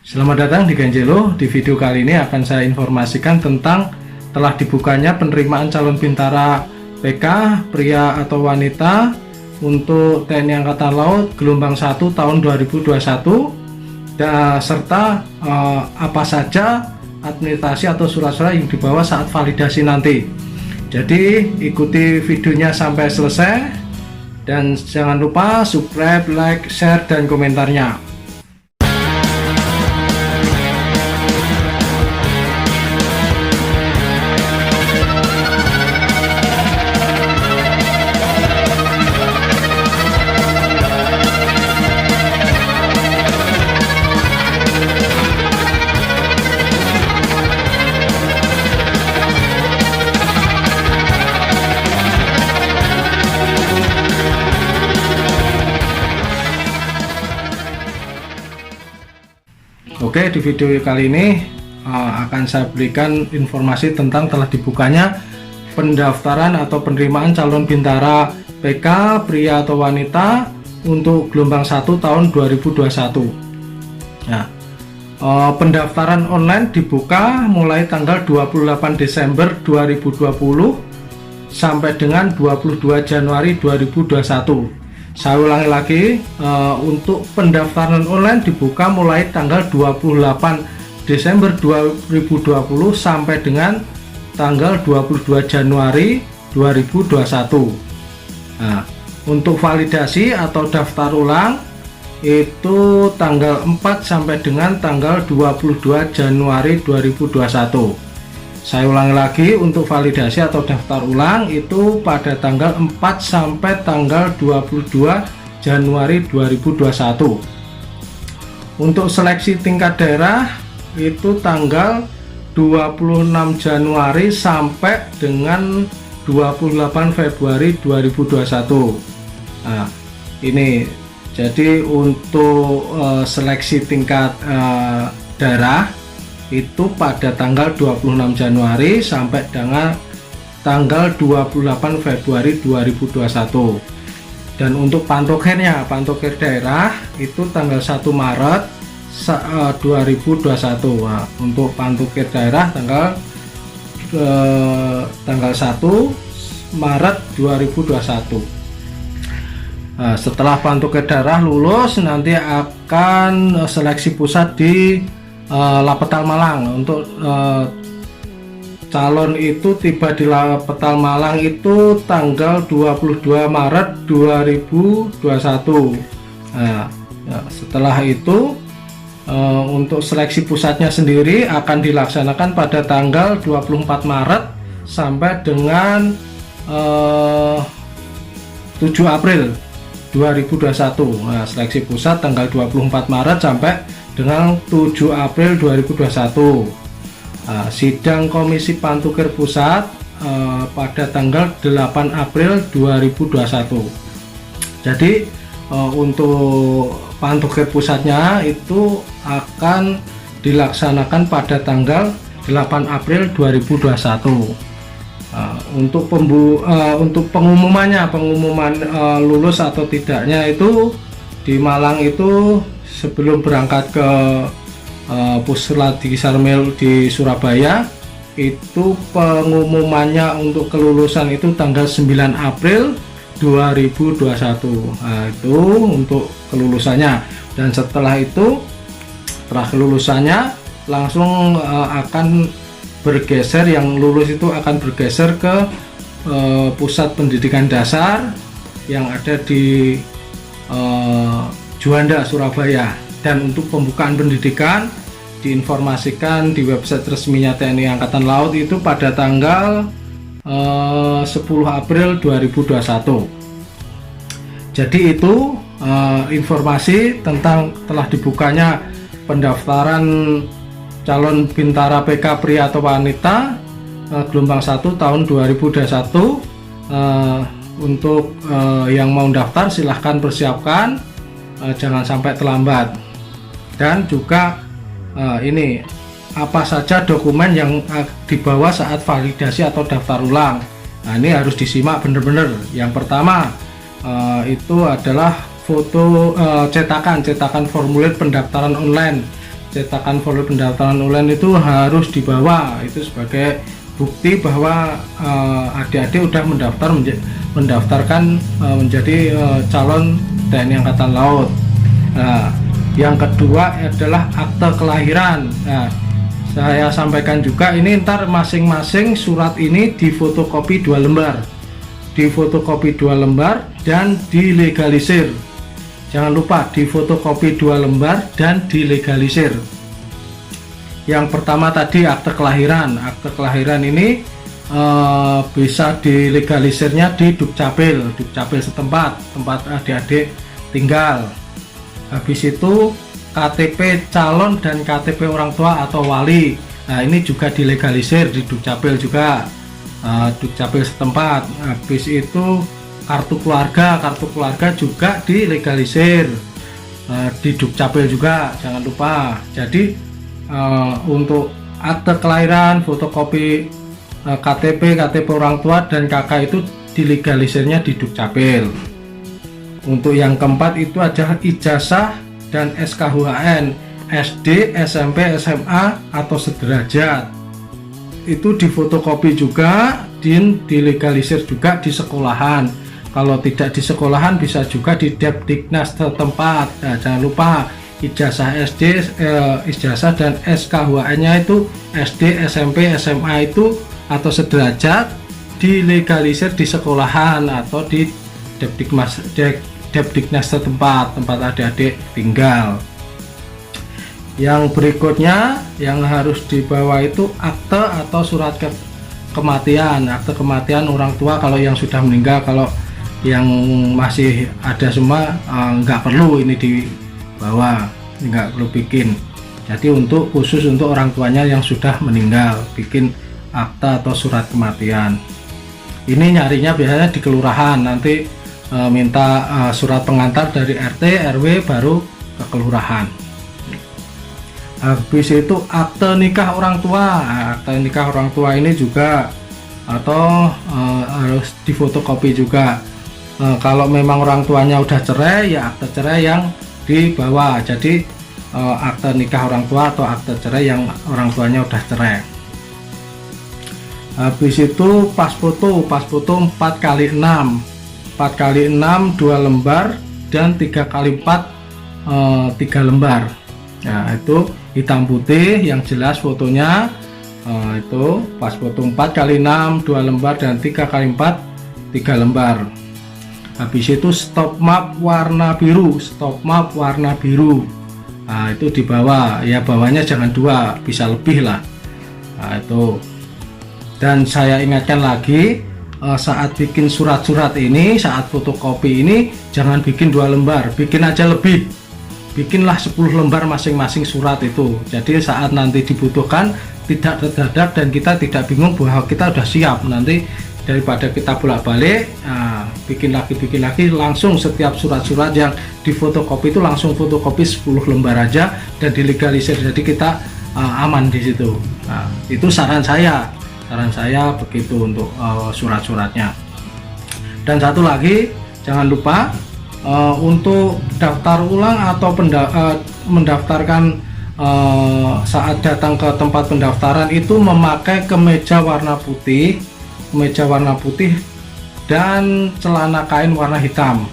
Selamat datang di Ganjelo. Di video kali ini akan saya informasikan tentang telah dibukanya penerimaan calon bintara PK pria atau wanita untuk TNI Angkatan Laut gelombang 1 tahun 2021 dan serta apa saja administrasi atau surat-surat yang dibawa saat validasi nanti. Jadi ikuti videonya sampai selesai dan jangan lupa subscribe, like, share, dan komentarnya. Oke, di video kali ini akan saya berikan informasi tentang telah dibukanya pendaftaran atau penerimaan calon bintara PK pria atau wanita untuk gelombang 1 tahun 2021. Nah, pendaftaran online dibuka mulai tanggal 28 Desember 2020 sampai dengan 22 Januari 2021. Saya ulangi lagi, untuk pendaftaran online dibuka mulai tanggal 28 Desember 2020 sampai dengan tanggal 22 Januari 2021. Nah, untuk validasi atau daftar ulang itu tanggal 4 sampai dengan tanggal 22 Januari 2021. Saya ulangi lagi, untuk validasi atau daftar ulang itu pada tanggal 4 sampai tanggal 22 Januari 2021. Untuk seleksi tingkat daerah itu tanggal 26 Januari sampai dengan 28 Februari 2021. Nah, ini jadi untuk seleksi tingkat daerah itu pada tanggal 26 Januari sampai dengan tanggal 28 Februari 2021. Dan untuk pantokirnya, pantokir daerah itu tanggal 1 Maret 2021. Nah, untuk pantokir daerah tanggal 1 Maret 2021. Nah, setelah pantokir daerah lulus nanti akan seleksi pusat di Lapetal Malang. Untuk calon itu tiba di Lapetal Malang itu tanggal 22 Maret 2021. Nah, setelah itu untuk seleksi pusatnya sendiri akan dilaksanakan pada tanggal 24 Maret sampai dengan 7 April 2021. Nah, seleksi pusat tanggal 24 Maret sampai dengan 7 April 2021. Sidang Komisi Pantukir Pusat pada tanggal 8 April 2021. Jadi untuk Pantukir Pusatnya itu akan dilaksanakan pada tanggal 8 April 2021. Untuk pengumuman lulus atau tidaknya itu di Malang itu sebelum berangkat ke Puslat di Sarmel di Surabaya itu pengumumannya untuk kelulusan itu tanggal 9 April 2021. Nah, itu untuk kelulusannya, dan setelah itu setelah kelulusannya langsung akan bergeser, yang lulus itu akan bergeser ke pusat pendidikan dasar yang ada di Juanda, Surabaya. Dan untuk pembukaan pendidikan diinformasikan di website resminya TNI Angkatan Laut itu pada tanggal 10 April 2021. Jadi itu informasi tentang telah dibukanya pendaftaran calon bintara PK pria atau wanita gelombang 1 tahun 2021. Untuk yang mau daftar silahkan persiapkan, jangan sampai terlambat. Dan juga ini apa saja dokumen yang dibawa saat validasi atau daftar ulang. Nah, ini harus disimak benar-benar. Yang pertama itu adalah foto cetakan formulir pendaftaran online cetakan formulir pendaftaran online itu harus dibawa, itu sebagai bukti bahwa adik-adik udah mendaftarkan menjadi calon TNI Angkatan Laut. Nah, yang kedua adalah akte kelahiran. Nah, saya sampaikan juga ini ntar masing-masing surat ini difotokopi 2 lembar, dan dilegalisir. Jangan lupa difotokopi 2 lembar dan dilegalisir. Yang pertama tadi akte kelahiran. Akte kelahiran ini bisa dilegalisirnya di Dukcapil setempat, tempat adik-adik tinggal. Habis itu KTP calon dan KTP orang tua atau wali. Nah, ini juga dilegalisir di Dukcapil juga, Dukcapil setempat. Habis itu kartu keluarga juga dilegalisir di Dukcapil juga, jangan lupa. Jadi untuk akte kelahiran, fotokopi KTP orang tua dan kakak itu dilegalisirnya di Dukcapil. Untuk yang keempat itu adalah ijazah dan SKHUHN SD, SMP, SMA atau sederajat. Itu difotokopi juga dan dilegalisir juga di sekolahan. Kalau tidak di sekolahan bisa juga di Depdiknas setempat. Nah, jangan lupa ijazah SD, ijazah dan SKHUHN-nya itu SD, SMP, SMA itu atau sederajat dilegalisir di sekolahan atau di Depdiknas setempat, tempat adik-adik tinggal. Yang berikutnya yang harus dibawa itu akte atau surat kematian, akte kematian orang tua kalau yang sudah meninggal. Kalau yang masih ada semua nggak perlu ini dibawa, nggak perlu bikin. Jadi khusus untuk orang tuanya yang sudah meninggal, bikin akte atau surat kematian. Ini nyarinya biasanya di kelurahan, nanti minta surat pengantar dari RT RW baru ke kelurahan. Habis itu akte nikah orang tua. Akte nikah orang tua ini juga atau harus difotokopi juga. Kalau memang orang tuanya udah cerai, ya akte cerai yang dibawa. Jadi akte nikah orang tua atau akte cerai yang orang tuanya udah cerai. Habis itu pas foto 4x6 2 lembar dan 3x4 3 lembar. Nah, itu hitam putih yang jelas fotonya. Itu pas foto 4x6 2 lembar dan 3x4 3 lembar. Habis itu stop map warna biru. Nah, itu dibawa, ya bawahnya jangan 2, bisa lebih lah. Nah, itu. Dan saya ingatkan lagi, saat bikin surat-surat ini, saat fotokopi ini, jangan bikin 2 lembar, bikin aja lebih. Bikinlah 10 lembar masing-masing surat itu. Jadi saat nanti dibutuhkan tidak terdadak dan kita tidak bingung bahwa kita sudah siap. Nanti daripada kita bolak-balik, bikin lagi, langsung setiap surat-surat yang difotokopi itu langsung fotokopi 10 lembar aja dan dilegalisir. Jadi kita aman di situ. Nah, itu saran saya begitu untuk surat-suratnya. Dan satu lagi, jangan lupa untuk daftar ulang atau mendaftarkan saat datang ke tempat pendaftaran itu memakai kemeja warna putih dan celana kain warna hitam.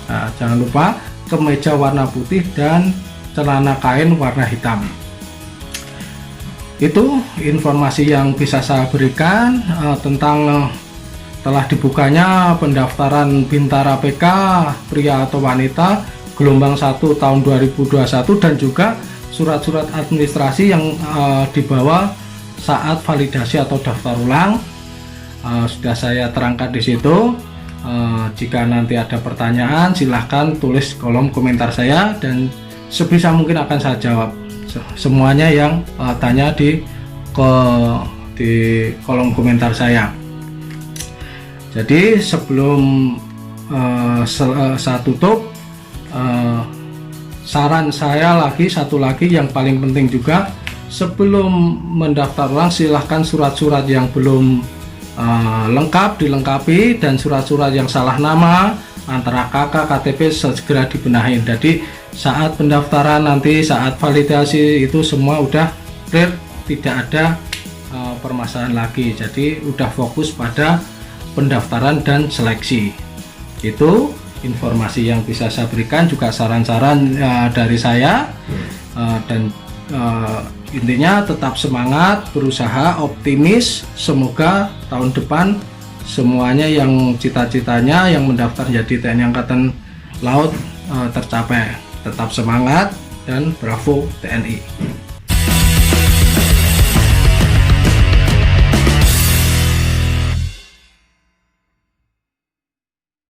Nah, jangan lupa kemeja warna putih dan celana kain warna hitam. Itu informasi yang bisa saya berikan tentang telah dibukanya pendaftaran Bintara PK pria atau wanita gelombang 1 tahun 2021 dan juga surat-surat administrasi yang dibawa saat validasi atau daftar ulang. Sudah saya terangkan di situ. Jika nanti ada pertanyaan silahkan tulis kolom komentar saya dan sebisa mungkin akan saya jawab semuanya yang tanya di kolom komentar saya. Jadi sebelum saya tutup, saran saya satu lagi yang paling penting juga, sebelum mendaftar ulang silahkan surat-surat yang belum lengkap dilengkapi dan surat-surat yang salah nama antara KK KTP segera dibenahin. Jadi saat pendaftaran nanti, saat validasi itu semua udah clear, tidak ada permasalahan lagi. Jadi udah fokus pada pendaftaran dan seleksi. Itu informasi yang bisa saya berikan, juga saran-saran dari saya, dan intinya tetap semangat, berusaha, optimis. Semoga tahun depan semuanya yang cita-citanya yang mendaftar jadi TNI Angkatan Laut tercapai. Tetap semangat dan bravo TNI.